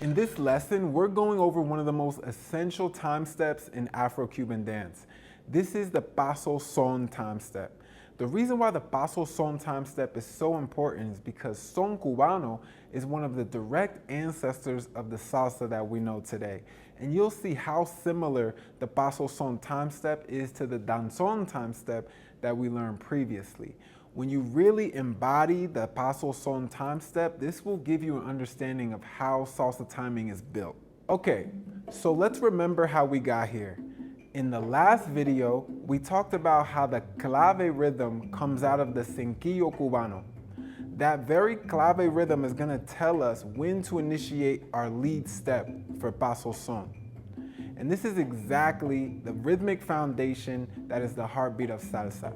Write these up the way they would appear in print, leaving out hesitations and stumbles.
In this lesson, we're going over one of the most essential time steps in Afro-Cuban dance. This is the Paso Son time step. The reason why the Paso Son time step is so important is because Son Cubano is one of the direct ancestors of the salsa that we know today. And you'll see how similar the Paso Son time step is to the Danzón time step that we learned previously. When you really embody the Paso Son time step, this will give you an understanding of how salsa timing is built. Okay, so let's remember how we got here. In the last video, we talked about how the clave rhythm comes out of the cinquillo cubano. That very clave rhythm is gonna tell us when to initiate our lead step for Paso Son. And this is exactly the rhythmic foundation that is the heartbeat of salsa.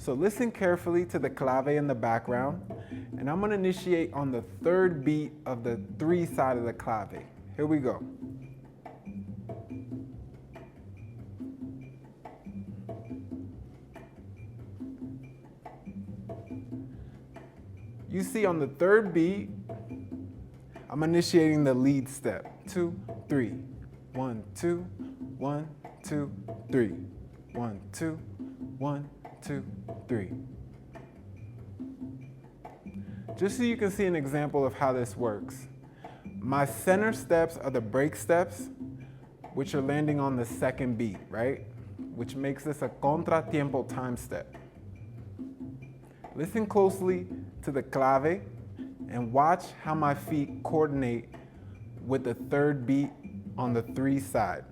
So listen carefully to the clave in the background, and I'm gonna initiate on the third beat of the 3 side of the clave. Here we go. You see on the third beat, I'm initiating the lead step. 2, 3. 1, 2, 1, 2, 3. 1, 2, 1, 2, 3. Just so you can see an example of how this works. My center steps are the break steps, which are landing on the second beat, right? Which makes this a contratiempo time step. Listen closely to the clave and watch how my feet coordinate with the third beat on the 3 side.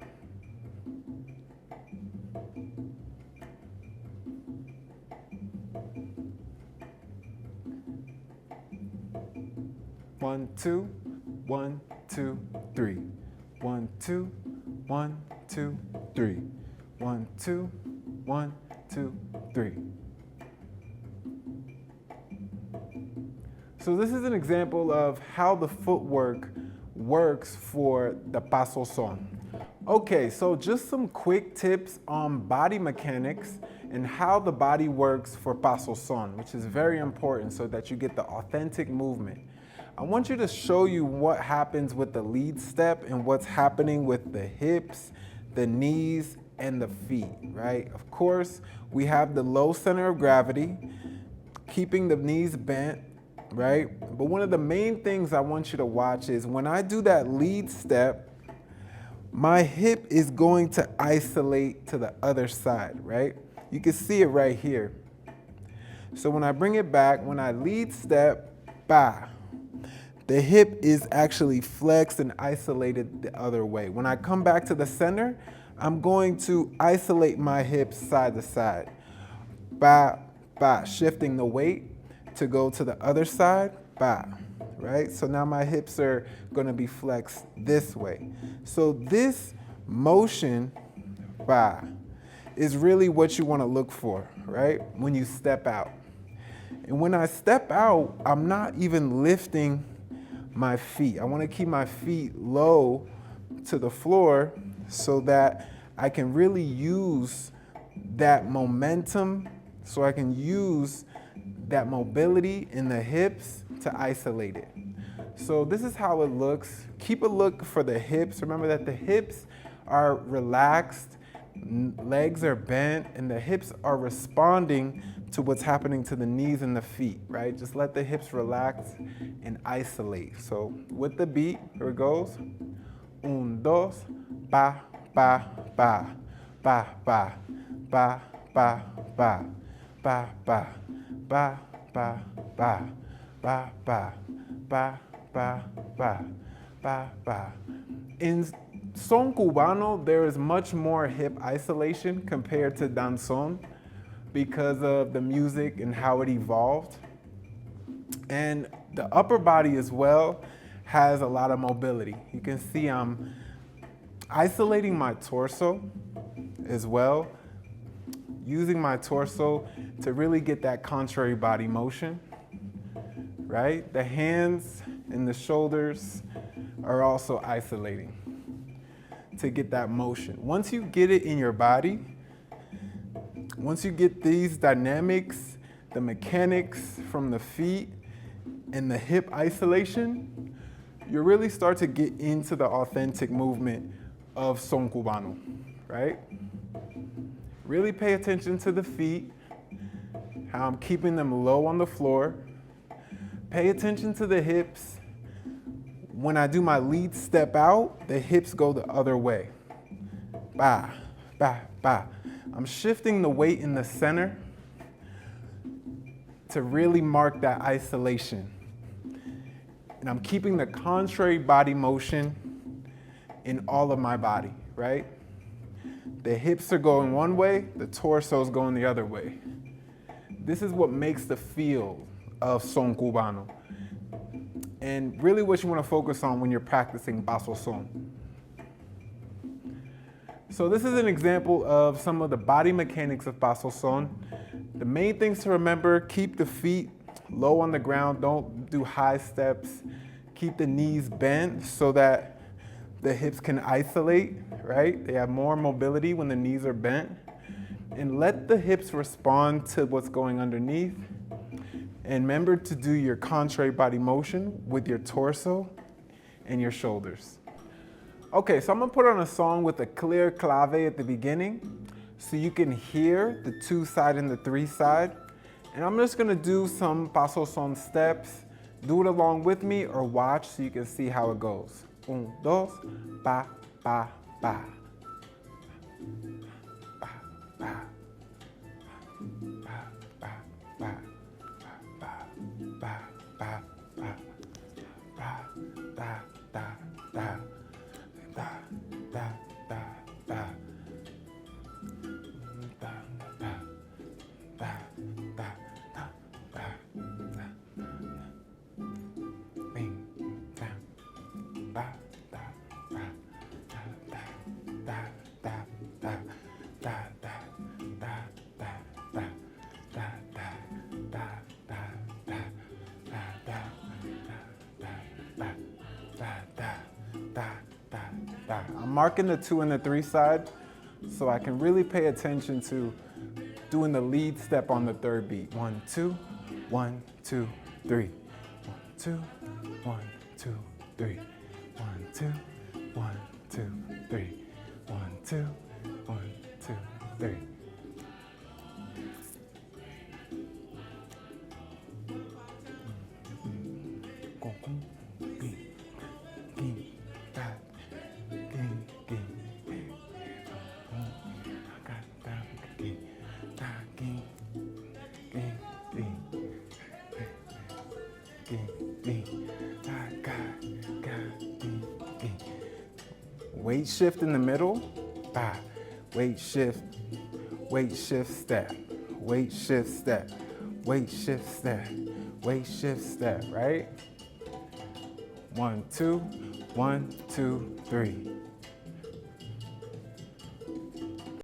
One, two, 1, 2, 3. 1, 2, 1, 2, 3. 1, 2, 1, 2, 3. So this is an example of how the footwork works for the Paso Son. Okay, so just some quick tips on body mechanics and how the body works for Paso Son, which is very important so that you get the authentic movement. I want you to show you what happens with the lead step and what's happening with the hips, the knees, and the feet, right? Of course, we have the low center of gravity, keeping the knees bent, right? But one of the main things I want you to watch is when I do that lead step, my hip is going to isolate to the other side, right? You can see it right here. So when I bring it back, when I lead step, ba, the hip is actually flexed and isolated the other way. When I come back to the center, I'm going to isolate my hips side to side. Ba, ba, shifting the weight to go to the other side, ba, right? So now my hips are gonna be flexed this way. So this motion, ba, is really what you wanna look for, right? When you step out. And when I step out, I'm not even lifting my feet. I wanna keep my feet low to the floor so that I can really use that momentum, so I can use that mobility in the hips to isolate it. So this is how it looks. Keep a look for the hips. Remember that the hips are relaxed, legs are bent, and the hips are responding to what's happening to the knees and the feet, right? Just let the hips relax and isolate. So with the beat, here it goes. 1, 2, pa, pa, pa, pa, pa, pa, pa, pa, pa, pa. Ba, ba, ba, ba, ba, ba, ba, ba, ba, ba. In Son Cubano, there is much more hip isolation compared to Danzón because of the music and how it evolved. And the upper body as well has a lot of mobility. You can see I'm isolating my torso as well, using my torso to really get that contrary body motion, right? The hands and the shoulders are also isolating to get that motion. Once you get it in your body, once you get these dynamics, the mechanics from the feet and the hip isolation, you really start to get into the authentic movement of son cubano, right? Really pay attention to the feet, how I'm keeping them low on the floor. Pay attention to the hips. When I do my lead step out, the hips go the other way. Ba, ba, ba. I'm shifting the weight in the center to really mark that isolation. And I'm keeping the contrary body motion in all of my body, right? The hips are going one way, the torso is going the other way. This is what makes the feel of son cubano. And really what you want to focus on when you're practicing Paso Son. So this is an example of some of the body mechanics of Paso Son. The main things to remember: keep the feet low on the ground, don't do high steps. Keep the knees bent so that the hips can isolate, right? They have more mobility when the knees are bent. And let the hips respond to what's going underneath. And remember to do your contrary body motion with your torso and your shoulders. Okay, so I'm gonna put on a song with a clear clave at the beginning so you can hear the 2 side and the 3 side. And I'm just gonna do some Paso Son steps. Do it along with me or watch so you can see how it goes. 1, 2, pa, pa, pa. Pa, pa. Pa, pa, pa. Pa, pa, pa, pa. Pa, da, da, da. Da, da, da, da. Da, da, da, da, da, da, da. Bing, bam. Da, da, da, da, da, da, da, da, da, da, da, da, da, da, da. I'm marking the 2 and the 3 side so I can really pay attention to doing the lead step on the 3rd beat. 1, 2, 1, 2, 3. 1, 2, 1, 2, 3. 1, 2, 1, 2, 3. 1, 2, 1, 2, 3. Weight shift in the middle, bah. Weight shift, step. Weight shift, step. Weight shift, step. Weight shift, step, right? 1, 2, 1, 2, 3.